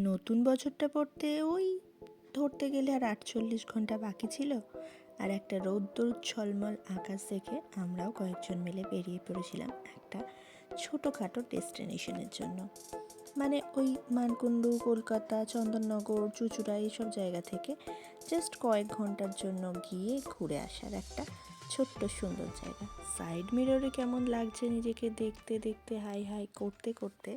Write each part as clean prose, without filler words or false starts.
নতুন বছরটা পড়তে ওই ধরতে গেলে আর 48 ঘন্টা বাকি ছিল। আর একটা রৌদ্র ঝলমল আকাশ দেখে আমরাও কয়েকজন মিলে বেরিয়ে পড়েছিলাম একটা ছোটোখাটো ডেস্টিনেশনের জন্য। মানে ওই মানকুণ্ডু, কলকাতা, চন্দননগর, চুঁচুড়া এইসব জায়গা থেকে জাস্ট কয়েক ঘন্টার জন্য গিয়ে ঘুরে আসার একটা ছোট্ট সুন্দর জায়গা। সাইড মিররে কেমন লাগছে নিজেকে দেখতে দেখতে হাই হাই করতে করতে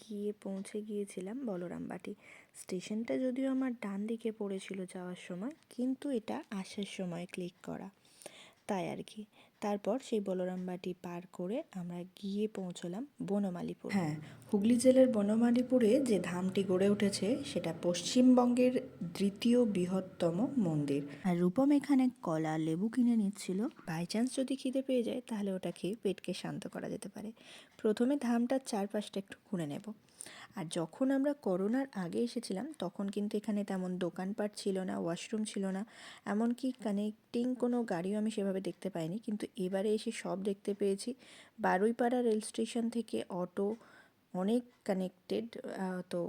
গিয়ে পৌঁছে গিয়েছিলাম বলরামবাটি। স্টেশনটা যদিও আমার ডান দিকে পড়েছিল যাওয়ার সময়, কিন্তু এটা আসার সময় ক্লিক করা, তাই আর কি। তারপর সেই বলরামবাটি পার করে আমরা গিয়ে পৌঁছলাম বনমালীপুর। হ্যাঁ, হুগলি জেলার বনমালীপুরে যে ধামটি গড়ে উঠেছে সেটা পশ্চিমবঙ্গের দ্বিতীয় বৃহত্তম মন্দির। আর রূপম এখানে কলা লেবু কিনে নিচ্ছিল। বাই চান্স যদি খিদে পেয়ে যায় তাহলে ওটা খেয়ে পেটকে শান্ত করা যেতে পারে। প্রথমে ধামটার চারপাশটা একটু ঘুরে নেব। আর যখন আমরা করোনার আগে এসেছিলাম তখন কিন্তু এখানে তেমন দোকানপাট ছিল না, ওয়াশরুম ছিল না, এমনকি কানেক্টিং কোনো গাড়িও আমি সেভাবে দেখতে পাইনি। কিন্তু এবারে এসে সব দেখতে পেয়েছি। বারুইপাড়া রেল স্টেশন থেকে অটো অনেক কানেক্টেড, তো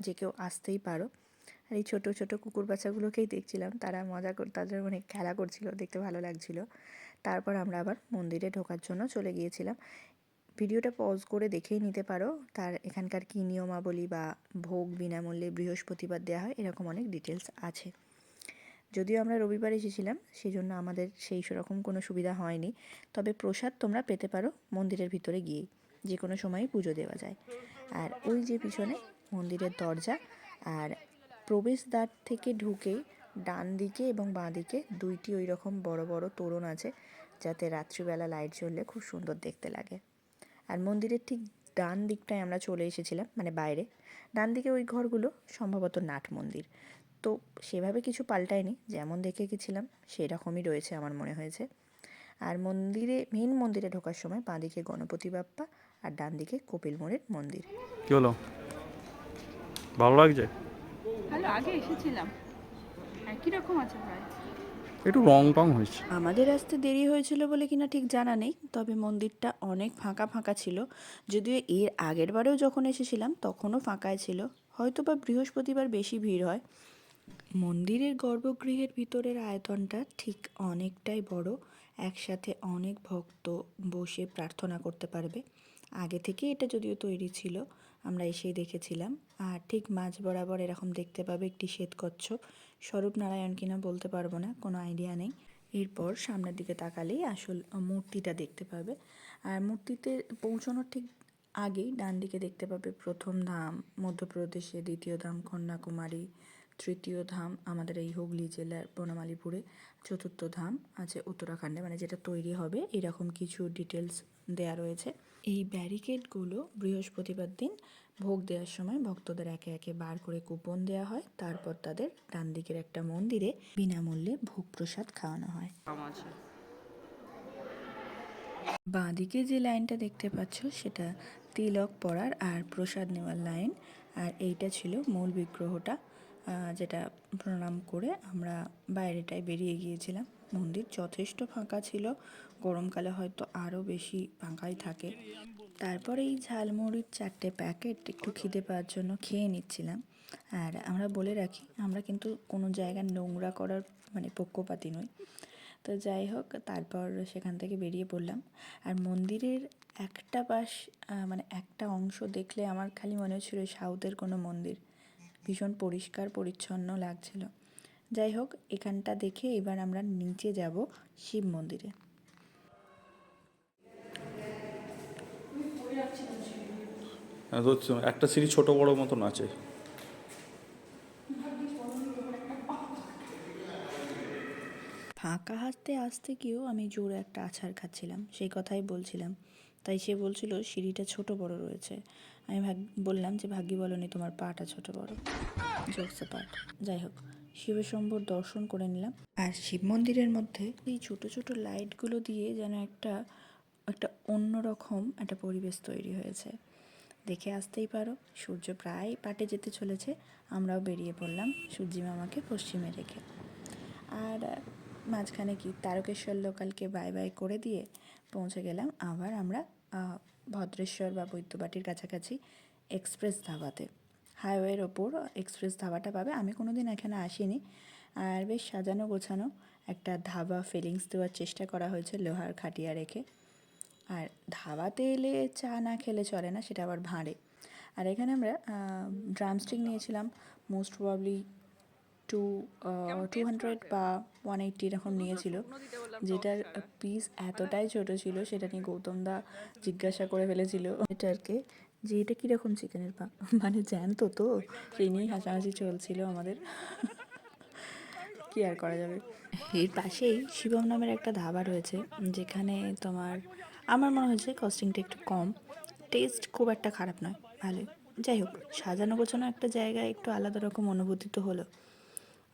যে কেউ আসতেই পারো। আর এই ছোটো ছোটো কুকুর বাচ্চাগুলোকেই দেখছিলাম, তারা মজা তাদের মানে খেলা করছিল, দেখতে ভালো লাগছিল। তারপর আমরা আবার মন্দিরে ঢোকার জন্য চলে গিয়েছিলাম। ভিডিওটা পজ করে দেখেই নিতে পারো তার এখানকার কী নিয়মাবলী বা ভোগ বিনামূল্যে বৃহস্পতিবার দেওয়া হয়, এরকম অনেক ডিটেলস আছে। যদিও আমরা রবিবার এসেছিলাম সেই জন্য আমাদের সেই সেরকম কোনো সুবিধা হয়নি, তবে প্রসাদ তোমরা পেতে পারো মন্দিরের ভিতরে গিয়েই, যে কোনো সময়ই পুজো দেওয়া যায়। আর ওই যে পিছনে মন্দিরের দরজা, আর প্রবেশদ্বার থেকে ঢুকেই ডান দিকে এবং বাঁ দিকে দুইটি ওই রকম বড় বড় তোরণ আছে, যাতে রাত্রিবেলা লাইট জ্বললে খুব সুন্দর দেখতে লাগে। আর মন্দিরের ঠিক ডান দিকটায় আমরা চলে এসেছিলাম, মানে বাইরে ডান দিকে ওই ঘরগুলো সম্ভবত নাট মন্দির। তো সেভাবে কিছু পাল্টায়নি, যেমন দেখে গেছিলাম সেরকমই রয়েছে আমার মনে হয়েছে। আর মেন মন্দিরে ঢোকার সময় বাঁ দিকে গণপতি বাপ্পা আর ডান দিকে কপিল মোড়ের মন্দির। কি হলো, ভালো লাগছে? ভালো, আগে এসেছিলাম, একই রকম আছে প্রায়। একটু রং টং হয়েছে। আমাদের আসতে দেরি হয়েছিল বলে কিনা ঠিক জানা নেই, তবে মন্দিরটা অনেক ফাঁকা ফাঁকা ছিল। যদিও এর আগের বারেও যখন এসেছিলাম তখনও ফাঁকায় ছিল, হয়তো বা বৃহস্পতিবার বেশি ভিড় হয়। মন্দিরের গর্ভগৃহের ভিতরের আয়তনটা ঠিক অনেকটাই বড়, একসাথে অনেক ভক্ত বসে প্রার্থনা করতে পারবে। আগে থেকে এটা যদিও তৈরি ছিল, আমরা এসেই দেখেছিলাম। আর ঠিক মাঝ বরাবর এরকম দেখতে পাবে একটি শ্বেতকচ্ছপ, স্বরূপনারায়ণ কিনা বলতে পারবো না, কোনো আইডিয়া নেই। এরপর সামনের দিকে তাকালেই আসল মূর্তিটা দেখতে পাবে। আর মূর্তিতে পৌঁছানোর ঠিক আগেই ডান দিকে দেখতে পাবে প্রথম ধাম মধ্যপ্রদেশে, দ্বিতীয় ধাম কন্যাকুমারী, তৃতীয় ধাম আমাদের এই হুগলি জেলার বনমালীপুরে, চতুর্থ ধাম আছে উত্তরাখণ্ডে, মানে যেটা তৈরি হবে এরকম কিছু ডিটেলস দেয়া রয়েছে। এই ব্যারিকেডগুলো বৃহস্পতিবার দিন ভোগ দেওয়ার সময় ভক্তদের একে একে বার করে কুপন দেওয়া হয়, তারপর তাদের ডান দিকের একটা মন্দিরে বিনামূল্যে ভোগ প্রসাদ খাওয়ানো হয়। বাঁ দিকে যে লাইনটা দেখতে পাচ্ছ সেটা তিলক পরার আর প্রসাদ নেওয়ার লাইন। আর এইটা ছিল মূল বিগ্রহটা, যেটা প্রণাম করে আমরা বাইরেটায় বেরিয়ে গিয়েছিলাম। মন্দির যথেষ্ট ফাঁকা ছিল, গরমকালে হয়তো আরও বেশি ফাঁকাই থাকে। তারপরে এই ঝালমুড়ির 4টে প্যাকেট একটু খিদে পাওয়ার জন্য খেয়ে নিচ্ছিলাম। আর আমরা বলে রাখি, আমরা কিন্তু কোনো জায়গা নোংরা করার মানে পক্ষপাতী নই। তো যাই হোক, তারপর সেখান থেকে বেরিয়ে পড়লাম। আর মন্দিরের একটা পাশ মানে একটা অংশ দেখলে আমার খালি মনে হচ্ছিল সাউথের কোনো মন্দির, ভীষণ পরিষ্কার পরিচ্ছন্ন লাগছিল। যাই হোক, এখানটা দেখে এবার আমরা নিচে যাব শিব মন্দিরে। একটা সিঁড়ি ছোট বড় মতন আছে। ফাঁকা হাতে আসতে গিয়েও আমি জোরে একটা আছাড় খাচ্ছিলাম, সেই কথাই বলছিলাম। তাই সে বলছিল সিঁড়িটা ছোট বড় রয়েছে। আমি বললাম যে ভাগ্যি বলনি তোমার পাটা ছোট বড়, জোকস পাট। যাই হোক, শিবশম্ভুর দর্শন করে নিলাম। আর শিব মন্দিরের মধ্যে এই ছোট ছোট লাইটগুলো দিয়ে যেন একটা একটা অন্যরকম একটা পরিবেশ তৈরি হয়েছে, দেখে আসতেই পারো। সূর্য প্রায় পাটে যেতে চলেছে, আমরাও বেরিয়ে পড়লাম সূর্যি মামাকে পশ্চিমে রেখে। আর মাঝখানে কি তারকেশ্বর লোকালকে বাই বাই করে দিয়ে পৌঁছে গেলাম আবার আমরা ভদ্রেশ্বর বা বৈদ্যবাটির কাছাকাছি এক্সপ্রেস ধাবাতে। হাইওয়ের ওপর এক্সপ্রেস ধাবাটা পাবে। আমি কোনো দিন এখানে আসিনি। আর বেশ সাজানো গোছানো একটা ধাবা ফিলিংস দেওয়ার চেষ্টা করা হয়েছে লোহার খাটিয়া রেখে। আর ধাবাতে এলে চা না খেলে চলে না, সেটা আবার ভাঁড়ে। আর এখানে আমরা ড্রামস্টিক নিয়েছিলাম, মোস্ট প্রবাবলি 200 বা 180 এরকম নিয়েছিল, যেটার পিস এতটাই ছোট ছিল সেটা নিয়ে গৌতমদা জিজ্ঞাসা করে ফেলেছিল এটারকে যে এটা কীরকম চিকেনের পা, মানে জ্যান্ত তো, সেই নিয়েই হাসাহাসি চলছিল আমাদের। কি আর করা যাবে। এর পাশেই শিবম নামের একটা ধাবা রয়েছে, যেখানে তোমার আমার মনে হয়েছে কস্টিংটা একটু কম, টেস্ট খুব একটা খারাপ নয়, ভালোই। যাই হোক, সাজানো গোছানো একটা জায়গায় একটু আলাদা রকম অনুভূতি তো হলো।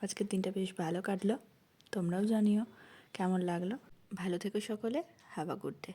আজকের দিনটা বেশ ভালো কাটলো। তোমরাও জানিও কেমন লাগলো। ভালো থেকো সকলে। Have a good day.